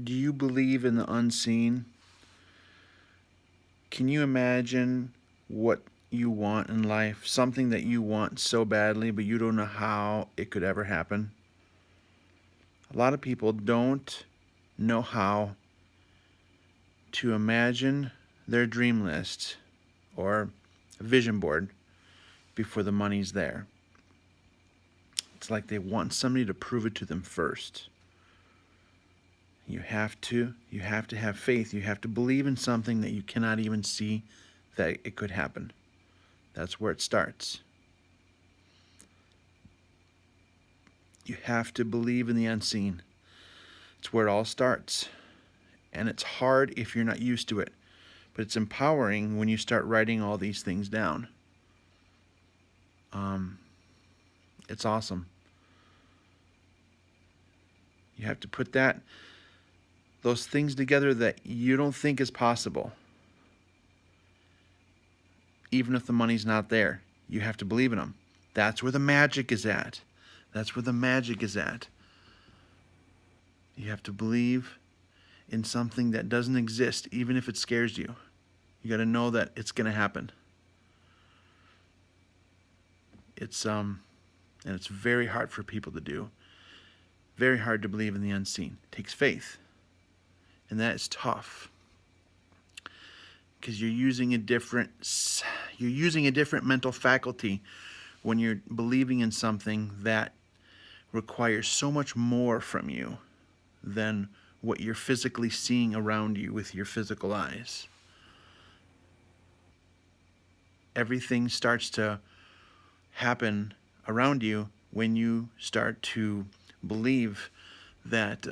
Do you believe in the unseen? Can you imagine what you want in life? Something that you want so badly, but you don't know how it could ever happen? A lot of people don't know how to imagine their dream list or a vision board before the money's there. It's like they want somebody to prove it to them first. You have to have faith. You have to believe in something that you cannot even see that it could happen. That's where it starts. You have to believe in the unseen. It's where it all starts. And it's hard if you're not used to it. But it's empowering when you start writing all these things down. Um, it's awesome. You have to put those things together that you don't think is possible. Even if the money's not there, you have to believe in them. That's where the magic is at. That's where the magic is at. You have to believe in something that doesn't exist, even if it scares you. You got to know that it's going to happen. And it's very hard for people to do. Very hard to believe in the unseen. It takes faith. And that is tough. Because you're using a different mental faculty when you're believing in something that requires so much more from you than what you're physically seeing around you with your physical eyes. Everything starts to happen around you when you start to believe that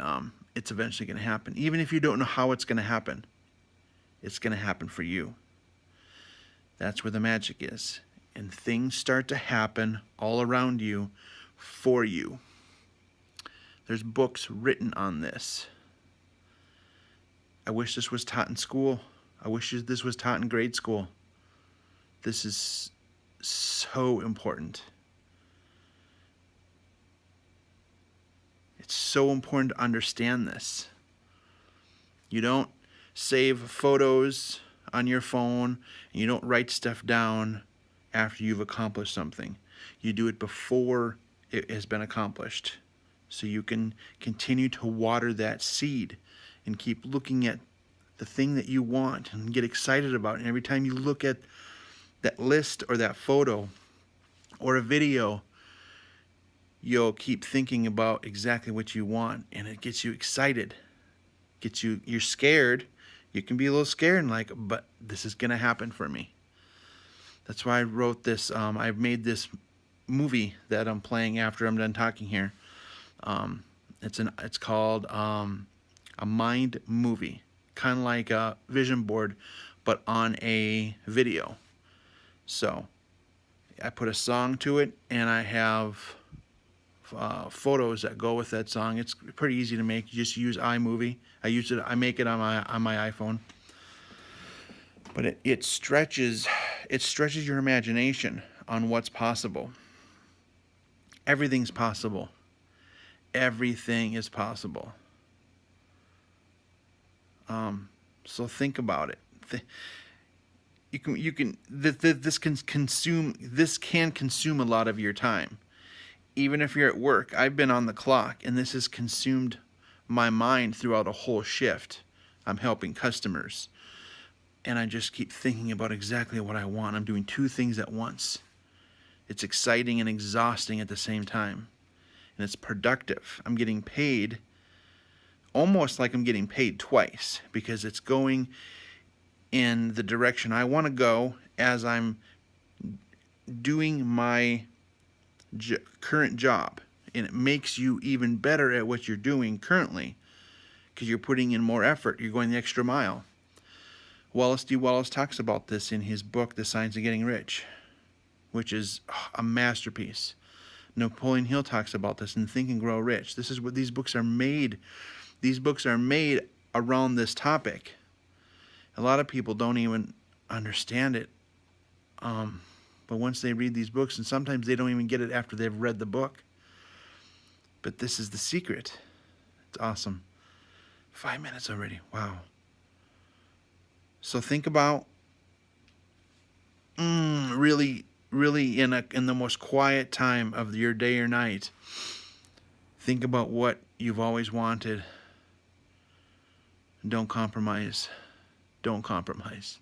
it's eventually going to happen. Even if you don't know how it's going to happen, it's going to happen for you. That's where the magic is. And things start to happen all around you for you. There's books written on this. I wish this was taught in school. I wish this was taught in grade school. This is so important. It's so important to understand this. You don't save photos on your phone, and you don't write stuff down after you've accomplished something. You do it before it has been accomplished. So you can continue to water that seed and keep looking at the thing that you want and get excited about it. And every time you look at that list or that photo or a video, you'll keep thinking about exactly what you want, and it gets you excited. You're scared. You can be a little scared and like, but this is going to happen for me. That's why I wrote this. I've made this movie that I'm playing after I'm done talking here. It's called a mind movie, kind of like a vision board, but on a video. So I put a song to it, and I have photos that go with that song. It's pretty easy to make. You just use iMovie. I make it on my iPhone. But it stretches your imagination on what's possible. Everything's possible. Everything is possible. So think about it. This can consume a lot of your time. Even if you're at work, I've been on the clock, and this has consumed my mind throughout a whole shift. I'm helping customers, and I just keep thinking about exactly what I want. I'm doing two things at once. It's exciting and exhausting at the same time, and it's productive. I'm getting paid almost like I'm getting paid twice, because it's going in the direction I want to go as I'm doing my current job, and it makes you even better at what you're doing currently because you're putting in more effort. You're going the extra mile. Wallace D. Wallace talks about this in his book, The Science of Getting Rich, which is a masterpiece. Napoleon Hill talks about this in Think and Grow Rich. This is what these books are made. These books are made around this topic. A lot of people don't even understand it. But once they read these books, and sometimes they don't even get it after they've read the book. But this is the secret. It's awesome. 5 minutes already. Wow. So think about really, really in the most quiet time of your day or night. Think about what you've always wanted. Don't compromise. Don't compromise.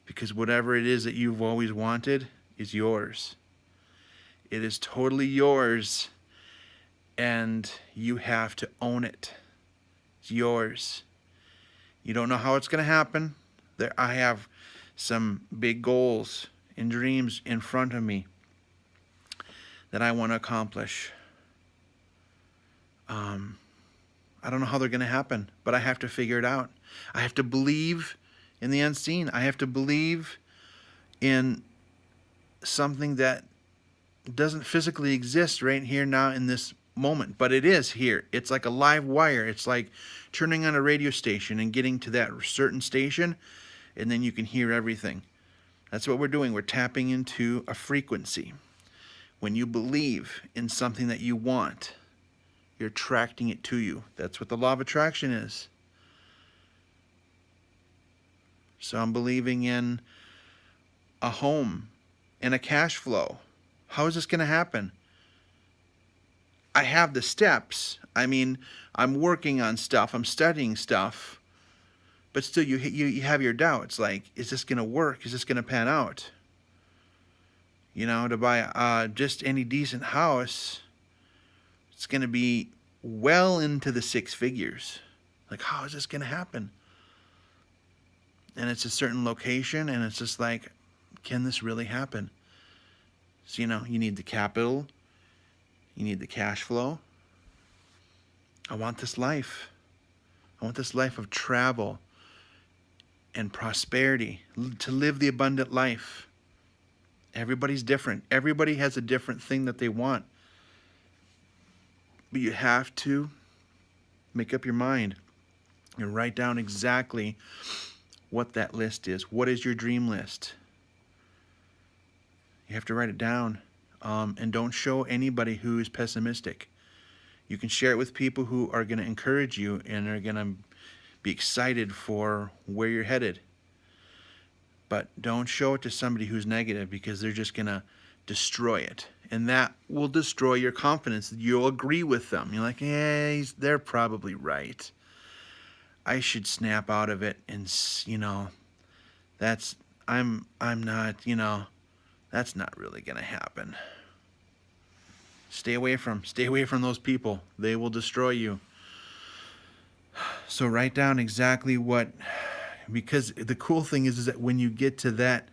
Because whatever it is that you've always wanted is yours. It is totally yours, and you have to own it. It's yours. You don't know how it's going to happen. I have some big goals and dreams in front of me that I want to accomplish. I don't know how they're going to happen, but I have to figure it out. I have to believe in the unseen. I have to believe in something that doesn't physically exist right here now in this moment, but it is here. It's like a live wire. It's like turning on a radio station and getting to that certain station, and then you can hear everything. That's what we're doing. We're tapping into a frequency. When you believe in something that you want, you're attracting it to you. That's what the law of attraction is. So I'm believing in a home and a cash flow. How is this going to happen? I have the steps. I mean, I'm working on stuff. I'm studying stuff. But still, you have your doubts. Like, is this going to work? Is this going to pan out? You know, to buy just any decent house, it's going to be well into the 6 figures. Like, how is this going to happen? And it's a certain location, and it's just like, can this really happen? So, you know, you need the capital. You need the cash flow. I want this life. I want this life of travel and prosperity, to live the abundant life. Everybody's different. Everybody has a different thing that they want. But you have to make up your mind and write down exactly what that list is. What is your dream list? You have to write it down. And don't show anybody who is pessimistic. You can share it with people who are going to encourage you and are going to be excited for where you're headed. But don't show it to somebody who's negative, because they're just going to destroy it. And that will destroy your confidence. You'll agree with them. You're like, yeah, they're probably right. I should snap out of it, and, you know, I'm not, you know, that's not really going to happen. Stay away from those people. They will destroy you. So write down exactly what, because the cool thing is that when you get to that,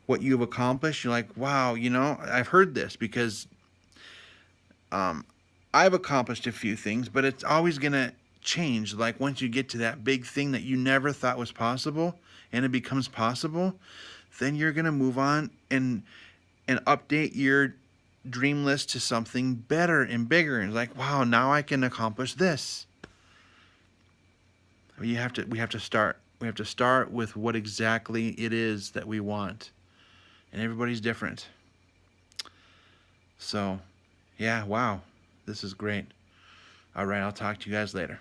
what you've accomplished, you're like, wow, you know, I've heard this, because I've accomplished a few things, but it's always going to change. Like, once you get to that big thing that you never thought was possible, and it becomes possible, then you're going to move on and update your dream list to something better and bigger. And like, wow, now I can accomplish this. We have to start. We have to start with what exactly it is that we want. And everybody's different. So, yeah, wow. This is great. All right, I'll talk to you guys later.